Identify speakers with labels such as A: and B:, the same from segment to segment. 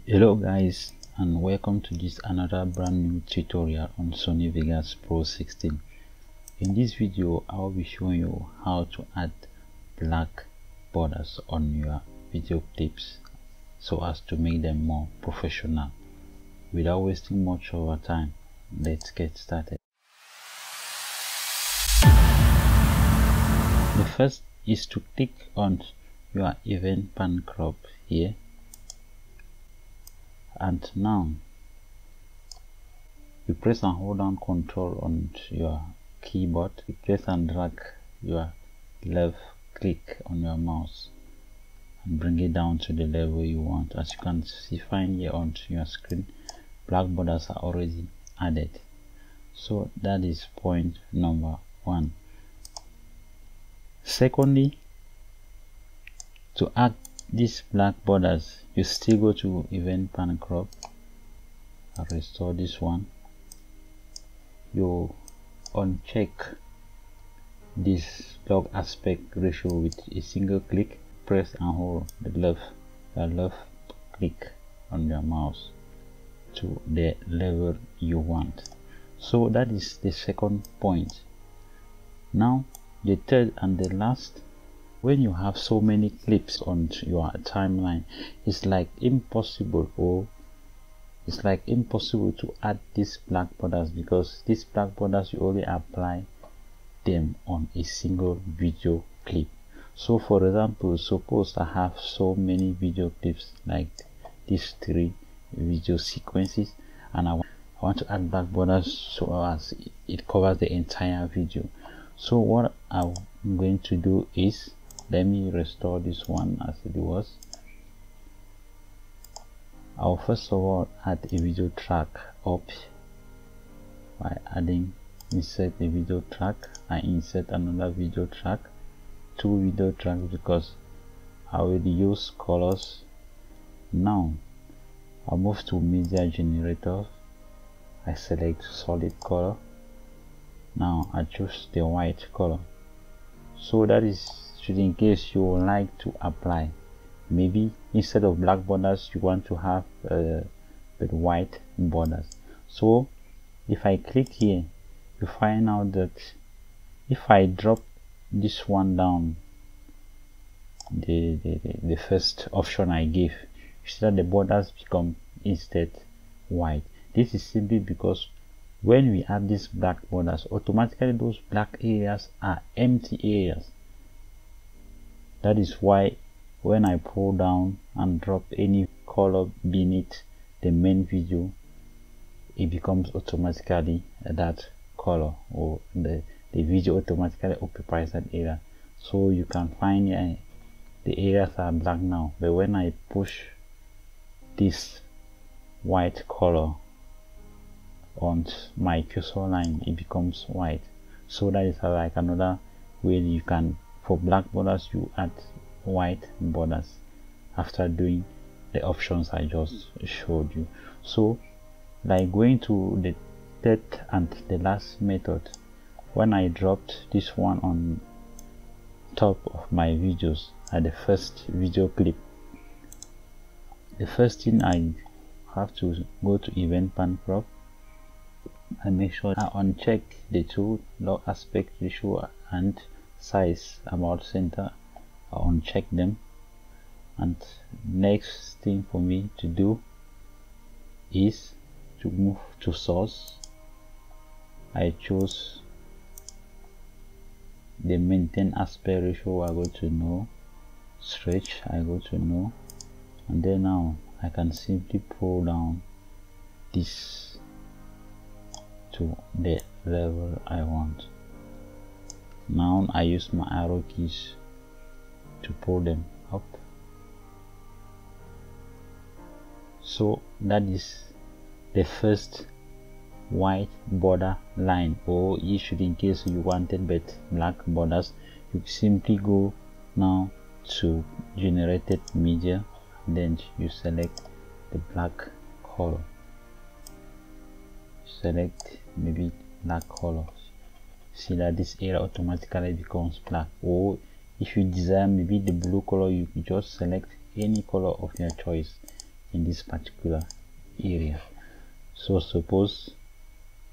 A: Hello guys, and welcome to this another brand new tutorial on Sony Vegas Pro 16. In this video I will be showing you how to add black borders on your video clips so as to make them more professional. Without wasting much of our time, let's get started. The first is to click on your event pan crop here, and now you press and hold down Ctrl on your keyboard. You press and drag your left click on your mouse and bring it down to the level you want. As you can see, find here on your screen, black borders are already added. So that is point number one. Secondly, to add these black borders, you still go to event pan crop and restore this one. You uncheck this log aspect ratio with a single click. Press and hold the left click on your mouse to the level you want. So that is the second point. Now the third and the last, when you have so many clips on your timeline, it's like impossible to add these black borders, because these black borders you only apply them on a single video clip. So for example, suppose I have so many video clips like these 3 video sequences, and I want to add black borders so as it covers the entire video. So what I'm going to do is, let me restore this one as it was. I'll first of all add a video track up by insert a video track. I insert another video track, 2 video tracks, because I will use colors. Now I'll move to media generator. I select solid color. Now I choose the white color. So that is in case you would like to apply, maybe instead of black borders you want to have with white borders. So if I click here, you find out that if I drop this one down, the first option I gave, you see that the borders become instead white. This is simply because when we add these black borders, automatically those black areas are empty areas. That is why when I pull down and drop any color beneath the main video, it becomes automatically that color, or the video automatically occupies that area. So you can find the areas are black now, but when I push this white color on my cursor line, it becomes white. So that is like another way you can, for black borders, you add white borders after doing the options I just showed you. So like going to the third and the last method, when I dropped this one on top of my videos at the first video clip, the first thing I have to go to event pan crop and make sure I uncheck the 2 log aspect ratio and size about center. I uncheck them, and next thing for me to do is to move to source. I choose the maintain aspect ratio. I go to no, stretch I go to no, and then now I can simply pull down this to the level I want. Now I use my arrow keys to pull them up. So that is the first white border line, or you should, in case you wanted but black borders, you simply go now to generated media, then you select the black color, select maybe black color. See that this area automatically becomes black. Or if you desire maybe the blue color, you just select any color of your choice. in this particular area. So suppose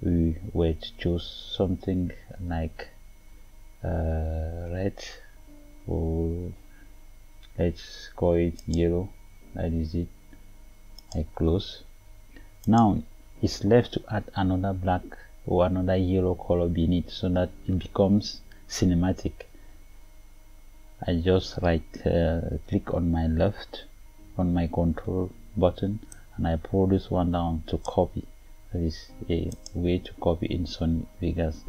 A: we were to choose something like red, or let's call it yellow. That is it. I close. Now it's left to add another black or another yellow color beneath so that it becomes cinematic. I just click on my left on my control button and I pull this one down to copy. That is a way to copy in Sony Vegas.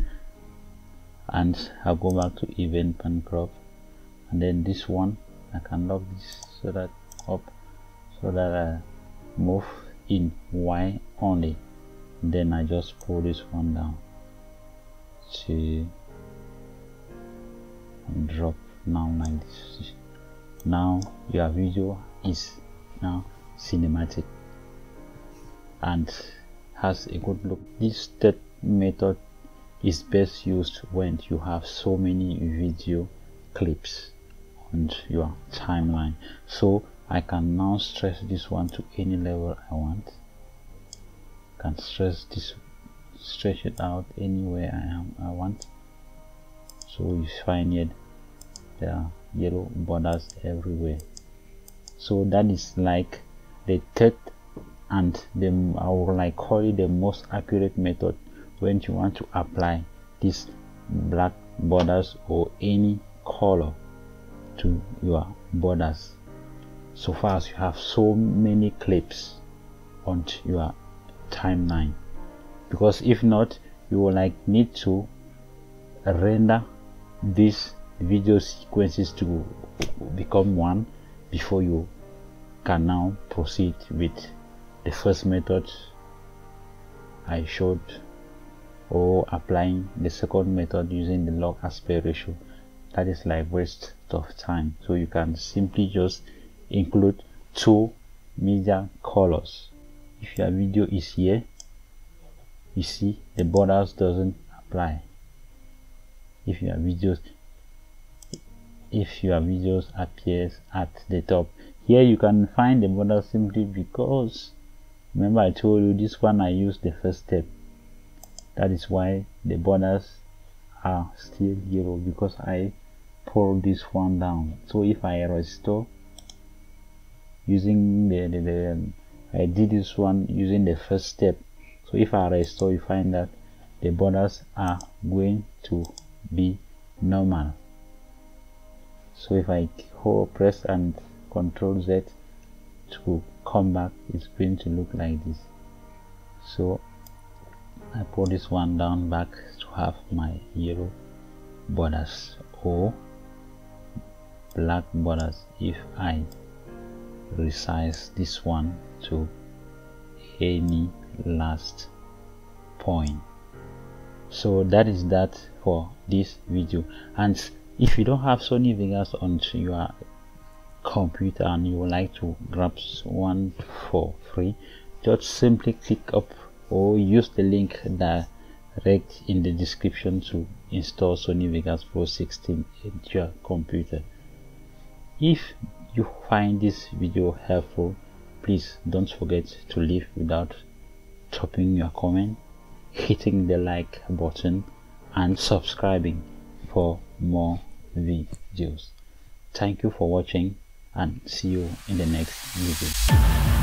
A: And I'll go back to event pan crop, and then this one I can lock this so that I move in Y only. Then I just pull this one down to and drop now like this. Now your video is now cinematic and has a good look. This third method is best used when you have so many video clips on your timeline. So I can now stretch this one to any level I want. I can stretch it out anywhere I want. So you find it, there are yellow borders everywhere. So that is like the third and I would like call it the most accurate method when you want to apply these black borders or any color to your borders, so far as you have so many clips on your timeline. Because if not, you will need to render these video sequences to become one before you can now proceed with the first method I showed, or applying the second method using the log aspect ratio. That is waste of time. So you can simply just include two major colors. If your video is here, you see the borders doesn't apply. If your videos appears at the top, here you can find the borders simply because remember I told you this one I used the first step. That is why the borders are still yellow, because I pulled this one down. So if I restore using I did this one using the first step. So if I restore, you find that the borders are going to be normal. So if I press and Control Z to come back, it's going to look like this. So I pull this one down back to have my yellow borders or black borders if I resize this one to any last point. So that is that for this video. And if you don't have Sony Vegas on your computer and you would like to grab one for free, just simply click up or use the link direct in the description to install Sony Vegas Pro 16 into your computer. If you find this video helpful, please don't forget to leave without dropping your comment, hitting the like button and subscribing for more videos. Thank you for watching and see you in the next video.